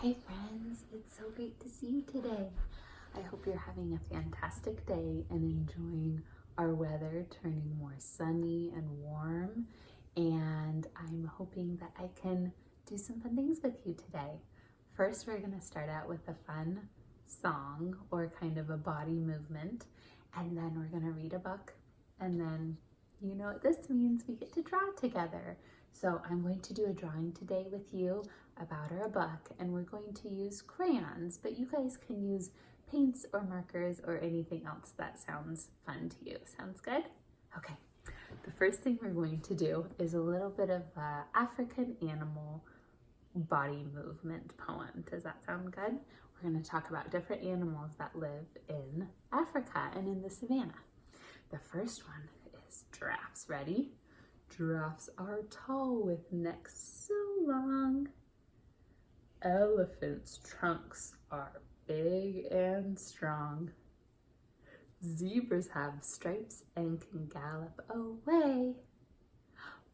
Hi friends, it's so great to see you today. I hope you're having a fantastic day and enjoying our weather turning more sunny and warm. And I'm hoping that I can do some fun things with you today. First, we're going to start out with a fun song or kind of a body movement. And then we're going to read a book. And then you know what this means, we get to draw together. So I'm going to do a drawing today with you about our book, and we're going to use crayons, but you guys can use paints or markers or anything else that sounds fun to you. Sounds good? Okay, the first thing we're going to do is a little bit of African animal body movement poem. Does that sound good? We're going to talk about different animals that live in Africa and in the savannah. The first one is giraffes. Ready? Giraffes are tall with necks so long. Elephants' trunks are big and strong. Zebras have stripes and can gallop away.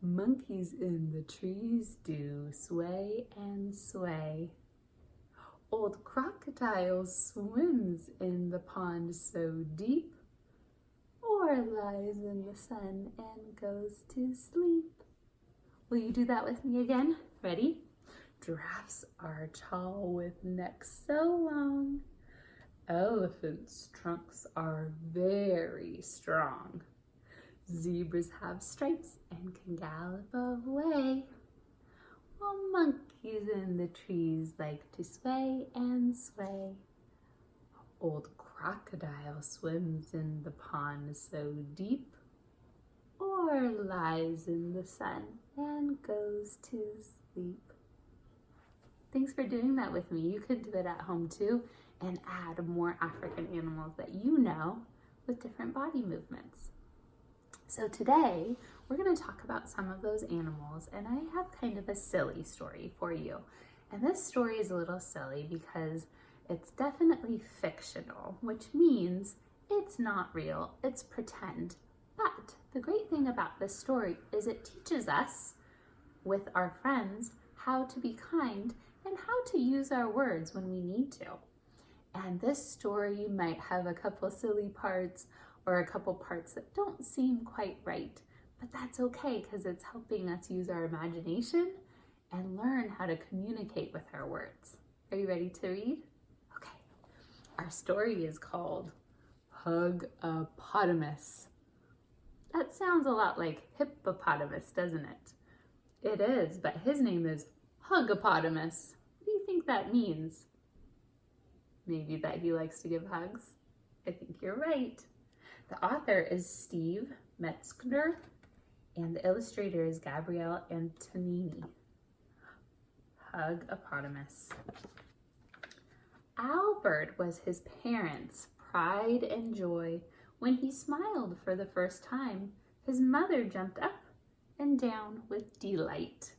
Monkeys in the trees do sway and sway. Old crocodile swims in the pond so deep, or lies in the sun and goes to sleep. Will you do that with me again? Ready? Giraffes are tall with necks so long. Elephants' trunks are very strong. Zebras have stripes and can gallop away. While monkeys in the trees like to sway and sway. Old crocodile swims in the pond so deep, or lies in the sun and goes to sleep. Thanks for doing that with me. You could do it at home too and add more African animals that you know with different body movements. So today we're going to talk about some of those animals, and I have kind of a silly story for you. And this story is a little silly because it's definitely fictional, which means it's not real, it's pretend. But the great thing about this story is it teaches us with our friends how to be kind and how to use our words when we need to. And this story might have a couple silly parts or a couple parts that don't seem quite right, but that's okay because it's helping us use our imagination and learn how to communicate with our words. Are you ready to read? Okay. Our story is called Huggapotomus. That sounds a lot like hippopotamus, doesn't it? It is, but his name is Huggapotomus. What do you think that means? Maybe that he likes to give hugs? I think you're right. The author is Steve Metzger, and the illustrator is Gabriele Antonini. Huggapotomus. Albert was his parents' pride and joy. When he smiled for the first time, his mother jumped up and down with delight.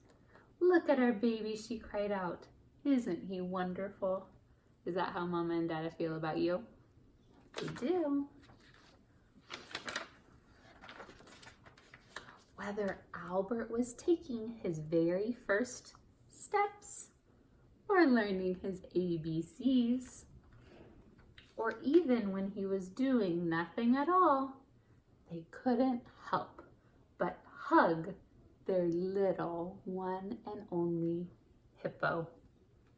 "Look at our baby," she cried out. "Isn't he wonderful?" Is that how Mama and Dada feel about you? They do. Whether Albert was taking his very first steps, or learning his ABCs, or even when he was doing nothing at all, they couldn't help but hug their little one and only hippo.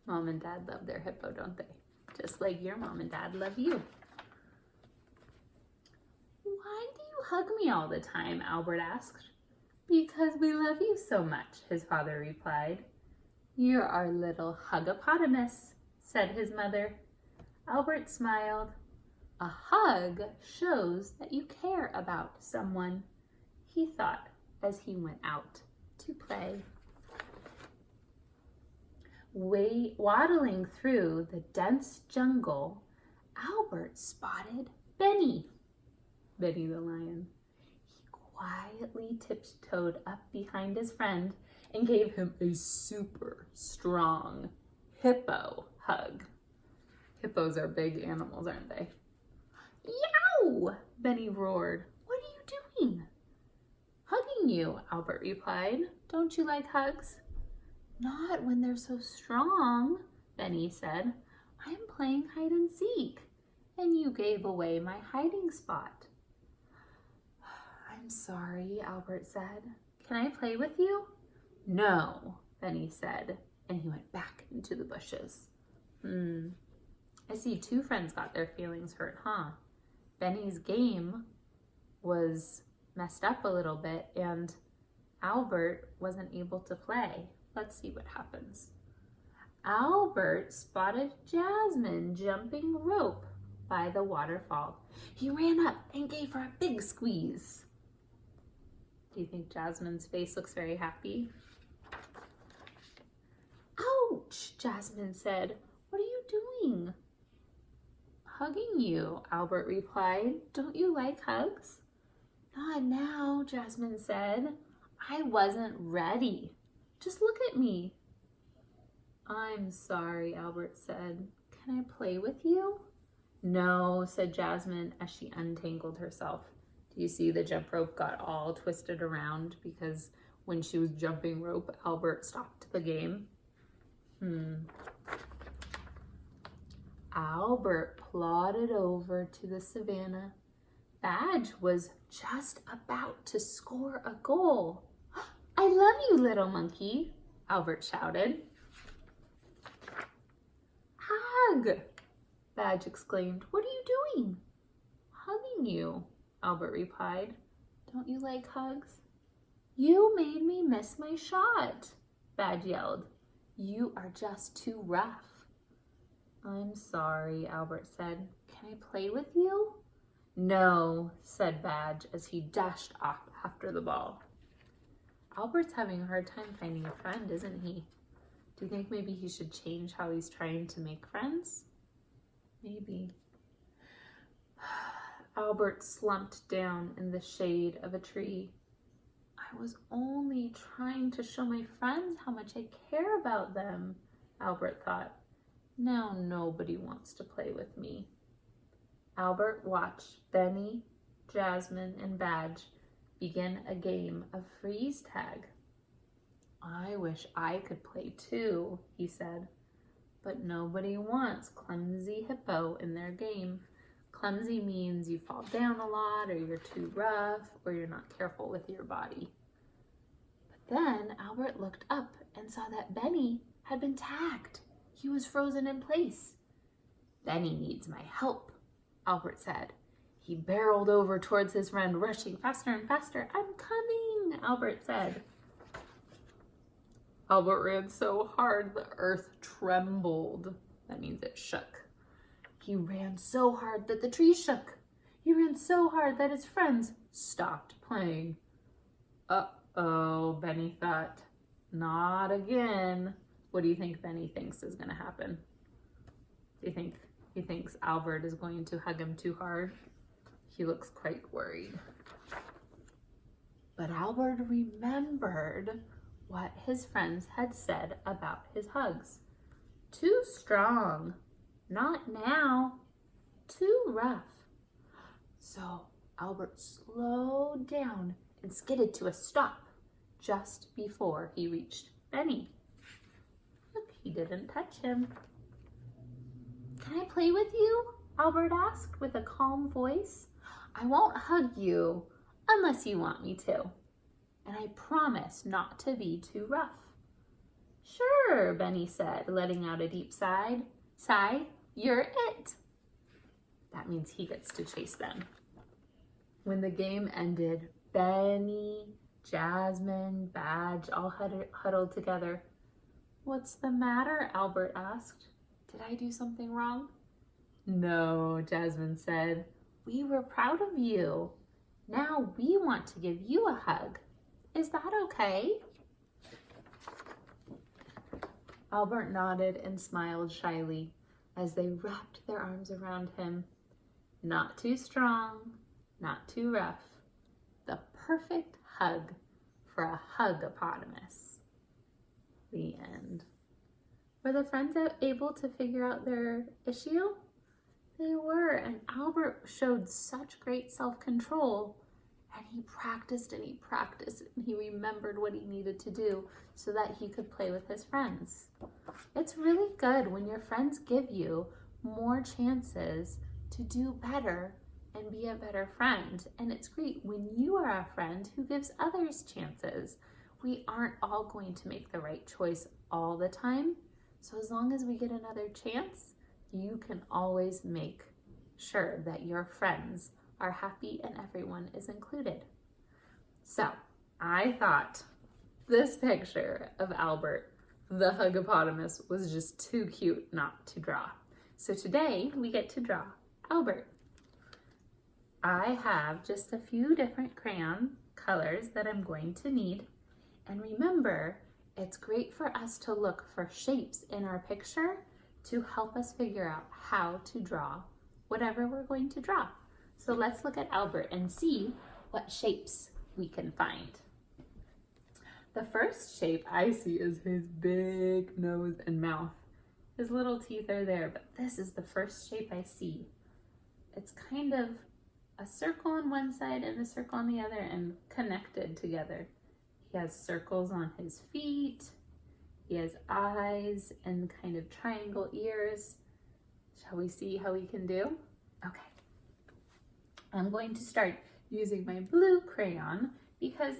Mom and Dad love their hippo, don't they? Just like your mom and dad love you. "Why do you hug me all the time?" Albert asked. "Because we love you so much," his father replied. "You're our little Huggapotomus," said his mother. Albert smiled. "A hug shows that you care about someone," he thought as he went out to play. Waddling through the dense jungle, Albert spotted Benny the lion. He quietly tiptoed up behind his friend and gave him a super strong hippo hug. Hippos are big animals, aren't they? "Yow!" Benny roared. "What are you doing?" "Hugging you," Albert replied. "Don't you like hugs?" "Not when they're so strong," Benny said. I'm playing hide and seek, and you gave away my hiding spot. I'm sorry, Albert said. Can I play with you? No, Benny said, and he went back into the bushes. I see two friends got their feelings hurt, huh? Benny's game was messed up a little bit, and Albert wasn't able to play. Let's see what happens. Albert spotted Jasmine jumping rope by the waterfall. He ran up and gave her a big squeeze. Do you think Jasmine's face looks very happy? Ouch, Jasmine said. What are you doing? Hugging you, Albert replied. Don't you like hugs? Not now, Jasmine said. I wasn't ready. Just look at me. I'm sorry, Albert said. Can I play with you? No, said Jasmine as she untangled herself. Do you see the jump rope got all twisted around because when she was jumping rope, Albert stopped the game? Albert plodded over to the savannah. Badge was just about to score a goal. I love you, little monkey, Albert shouted. Hug, Badge exclaimed. What are you doing? Hugging you, Albert replied. Don't you like hugs? You made me miss my shot, Badge yelled. You are just too rough. I'm sorry, Albert said. Can I play with you? No, said Badge as he dashed off after the ball. Albert's having a hard time finding a friend, isn't he? Do you think maybe he should change how he's trying to make friends? Maybe. Albert slumped down in the shade of a tree. I was only trying to show my friends how much I care about them, Albert thought. Now nobody wants to play with me. Albert watched Benny, Jasmine, and Badge begin a game of freeze tag. I wish I could play too, he said, but nobody wants clumsy hippo in their game. Clumsy means you fall down a lot, or you're too rough, or you're not careful with your body. But then Albert looked up and saw that Benny had been tagged. He was frozen in place. Benny needs my help, Albert said. He barreled over towards his friend, rushing faster and faster. I'm coming, Albert said. Albert ran so hard the earth trembled. That means it shook. He ran so hard that the trees shook. He ran so hard that his friends stopped playing. Uh-oh, Benny thought. Not again. What do you think Benny thinks is going to happen? Do you think he thinks Albert is going to hug him too hard? He looks quite worried. But Albert remembered what his friends had said about his hugs. Too strong. Not now. Too rough. So Albert slowed down and skidded to a stop just before he reached Benny. Look, he didn't touch him. Can I play with you? Albert asked with a calm voice. I won't hug you unless you want me to. And I promise not to be too rough. Sure, Benny said, letting out a deep sigh. You're it. That means he gets to chase them. When the game ended, Benny, Jasmine, Badge all huddled together. What's the matter? Albert asked. Did I do something wrong? No, Jasmine said. We were proud of you. Now we want to give you a hug. Is that okay? Albert nodded and smiled shyly as they wrapped their arms around him. Not too strong, not too rough. The perfect hug for a Huggapotomus. The end. Were the friends able to figure out their issue? They were, and Albert showed such great self-control And he practiced and he practiced and he remembered what he needed to do so that he could play with his friends. It's really good when your friends give you more chances to do better and be a better friend. And it's great when you are a friend who gives others chances. We aren't all going to make the right choice all the time. So as long as we get another chance, you can always make sure that your friends are happy and everyone is included. So I thought this picture of Albert, the Huggapotomus, was just too cute not to draw. So today we get to draw Albert. I have just a few different crayon colors that I'm going to need. And remember, it's great for us to look for shapes in our picture to help us figure out how to draw whatever we're going to draw. So let's look at Albert and see what shapes we can find. The first shape I see is his big nose and mouth. His little teeth are there, but this is the first shape I see. It's kind of a circle on one side and a circle on the other and connected together. He has circles on his feet. He has eyes and kind of triangle ears. Shall we see how we can do? Okay. I'm going to start using my blue crayon because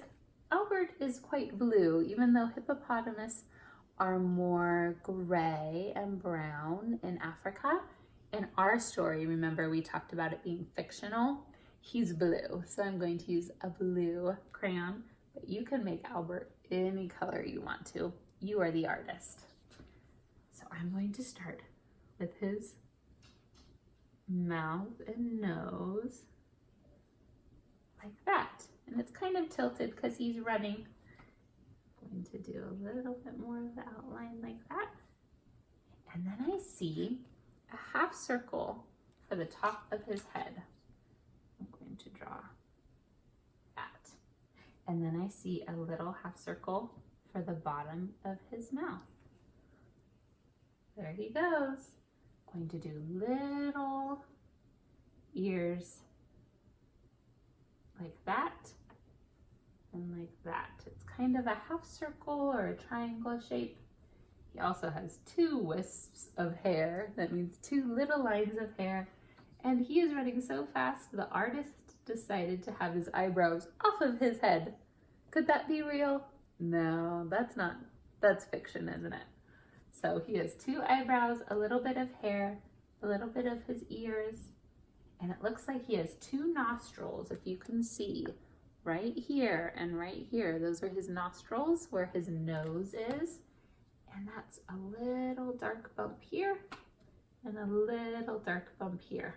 Albert is quite blue, even though hippopotamus are more gray and brown in Africa. In our story, remember we talked about it being fictional, he's blue. So I'm going to use a blue crayon, but you can make Albert any color you want to. You are the artist. So I'm going to start with his mouth and nose like that. And it's kind of tilted because he's running. I'm going to do a little bit more of the outline like that. And then I see a half circle for the top of his head. I'm going to draw that. And then I see a little half circle for the bottom of his mouth. There he goes. I'm going to do little ears like that and like that. It's kind of a half circle or a triangle shape. He also has two wisps of hair. That means two little lines of hair. And he is running so fast, the artist decided to have his eyebrows off of his head. Could that be real? No, that's not. That's fiction, isn't it? So he has two eyebrows, a little bit of hair, a little bit of his ears, and it looks like he has two nostrils, if you can see, right here and right here. Those are his nostrils where his nose is. And that's a little dark bump here and a little dark bump here.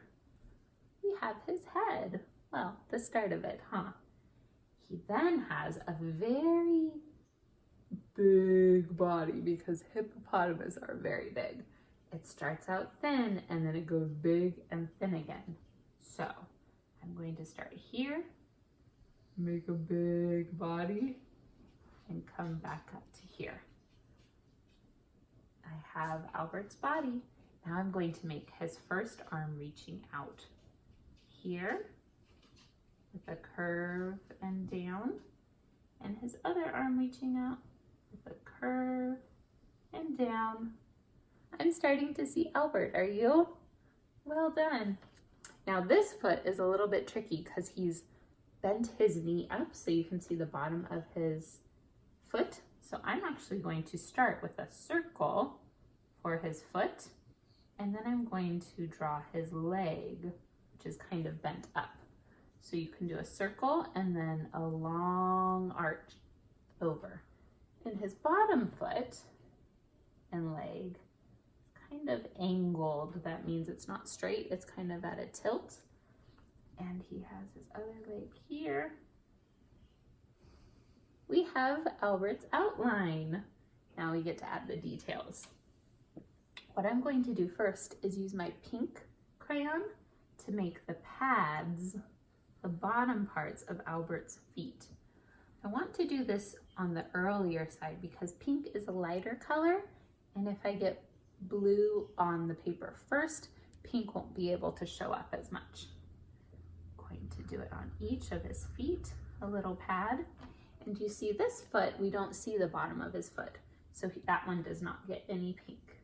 We have his head. Well, the start of it, huh? He then has a very big body because hippopotamus are very big. It starts out thin and then it goes big and thin again. So I'm going to start here, make a big body, and come back up to here. I have Albert's body. Now I'm going to make his first arm reaching out here with a curve and down, and his other arm reaching out with a curve and down. I'm starting to see Albert, are you? Well done. Now this foot is a little bit tricky because he's bent his knee up so you can see the bottom of his foot. So I'm actually going to start with a circle for his foot, and then I'm going to draw his leg, which is kind of bent up. So you can do a circle and then a long arch over. And his bottom foot and leg kind of angled. That means it's not straight, it's kind of at a tilt. And he has his other leg here. We have Albert's outline. Now we get to add the details. What I'm going to do first is use my pink crayon to make the pads, the bottom parts of Albert's feet. I want to do this on the earlier side because pink is a lighter color, and if I get blue on the paper first, pink won't be able to show up as much. I'm going to do it on each of his feet, a little pad. And you see this foot, we don't see the bottom of his foot. So that one does not get any pink.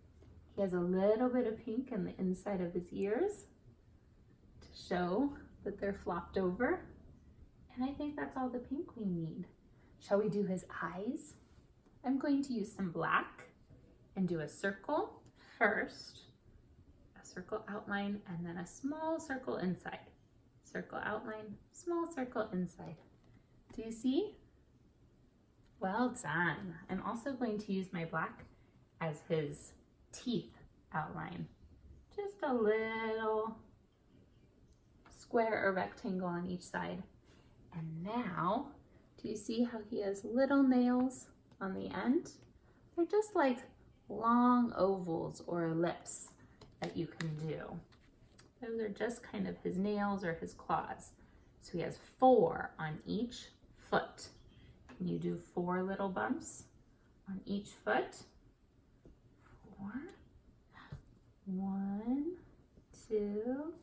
He has a little bit of pink in the inside of his ears to show that they're flopped over. And I think that's all the pink we need. Shall we do his eyes? I'm going to use some black and do a circle first, a circle outline, and then a small circle inside. Circle outline, small circle inside. Do you see? Well done. I'm also going to use my black as his teeth outline. Just a little square or rectangle on each side. And now, do you see how he has little nails on the end? They're just like long ovals or ellipse that you can do. Those are just kind of his nails or his claws. So he has 4 on each foot. Can you do 4 little bumps on each foot? 4. 1, 2,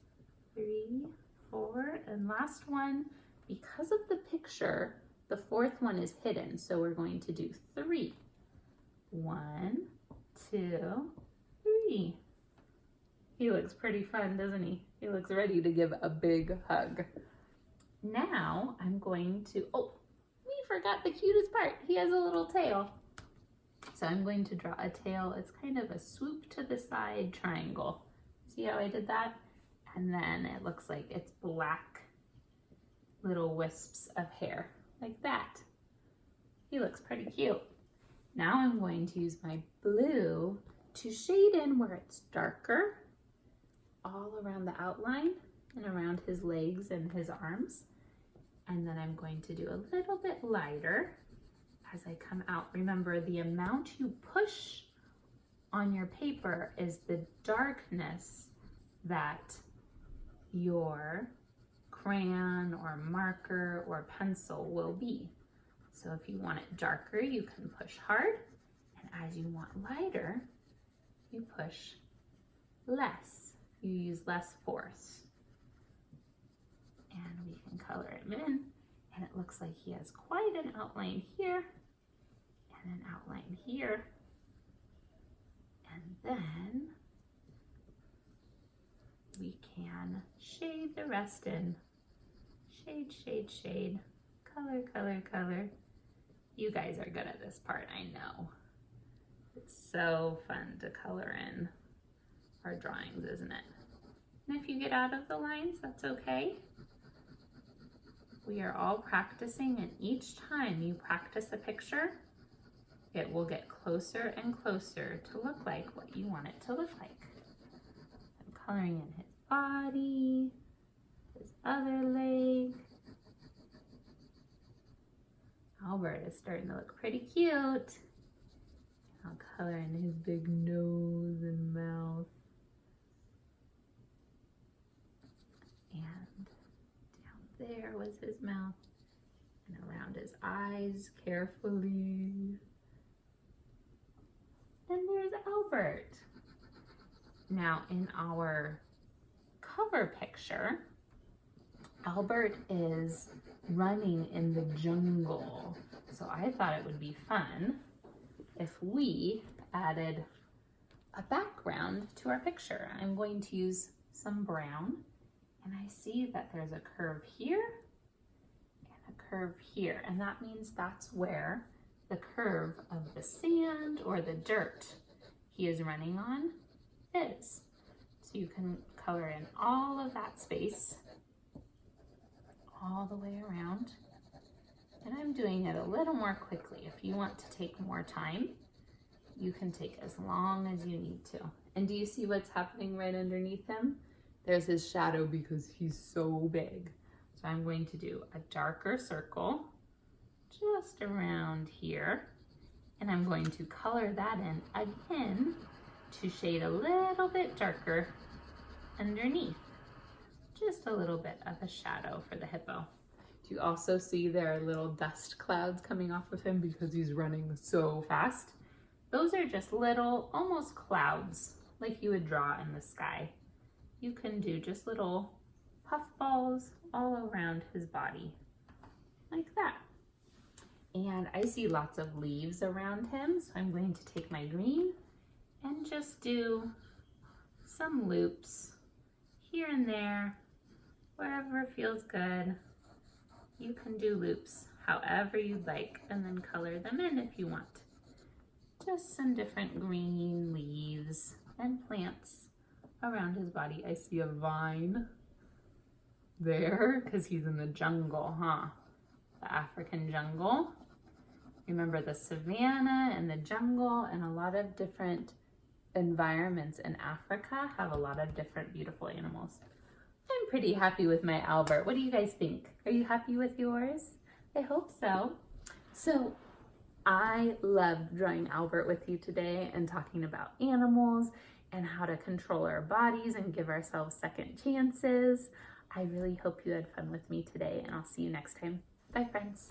3, 4, and last one. Because of the picture, the 4th one is hidden, so we're going to do 3. 1, 2, 3. He looks pretty fun, doesn't he? He looks ready to give a big hug. Now I'm going to, oh, we forgot the cutest part. He has a little tail. So I'm going to draw a tail. It's kind of a swoop to the side triangle. See how I did that? And then it looks like it's black little wisps of hair, like that. He looks pretty cute. Now I'm going to use my blue to shade in where it's darker, all around the outline and around his legs and his arms. And then I'm going to do a little bit lighter as I come out. Remember, the amount you push on your paper is the darkness that your crayon or marker or pencil will be. So if you want it darker, you can push hard. And as you want lighter, you push less. You use less force. And we can color him in. And it looks like he has quite an outline here and an outline here. And then we can shade the rest in. Shade, shade, shade. Color, color, color. You guys are good at this part, I know. It's so fun to color in our drawings, isn't it? And if you get out of the lines, that's okay. We are all practicing, and each time you practice a picture, it will get closer and closer to look like what you want it to look like. I'm coloring in his body, his other leg. Albert is starting to look pretty cute. I'll color in his big nose and mouth. And down there was his mouth. And around his eyes carefully. And there's Albert. Now in our cover picture, Albert is running in the jungle. So I thought it would be fun if we added a background to our picture. I'm going to use some brown, and I see that there's a curve here and a curve here, and that means that's where the curve of the sand or the dirt he is running on is. So you can color in all of that space all the way around. And I'm doing it a little more quickly. If you want to take more time, you can take as long as you need to. And do you see what's happening right underneath him? There's his shadow because he's so big. So I'm going to do a darker circle just around here. And I'm going to color that in again to shade a little bit darker underneath. Just a little bit of a shadow for the hippo. Do you also see there are little dust clouds coming off of him because he's running so fast? Those are just little, almost clouds, like you would draw in the sky. You can do just little puffballs all around his body, like that. And I see lots of leaves around him, so I'm going to take my green and just do some loops here and there, wherever feels good. You can do loops however you'd like, and then color them in if you want. Just some different green leaves and plants around his body. I see a vine there because he's in the jungle, huh? The African jungle. Remember, the savanna and the jungle and a lot of different environments in Africa have a lot of different beautiful animals. I'm pretty happy with my Albert. What do you guys think? Are you happy with yours? I hope so. So I loved drawing Albert with you today and talking about animals and how to control our bodies and give ourselves second chances. I really hope you had fun with me today, and I'll see you next time. Bye, friends.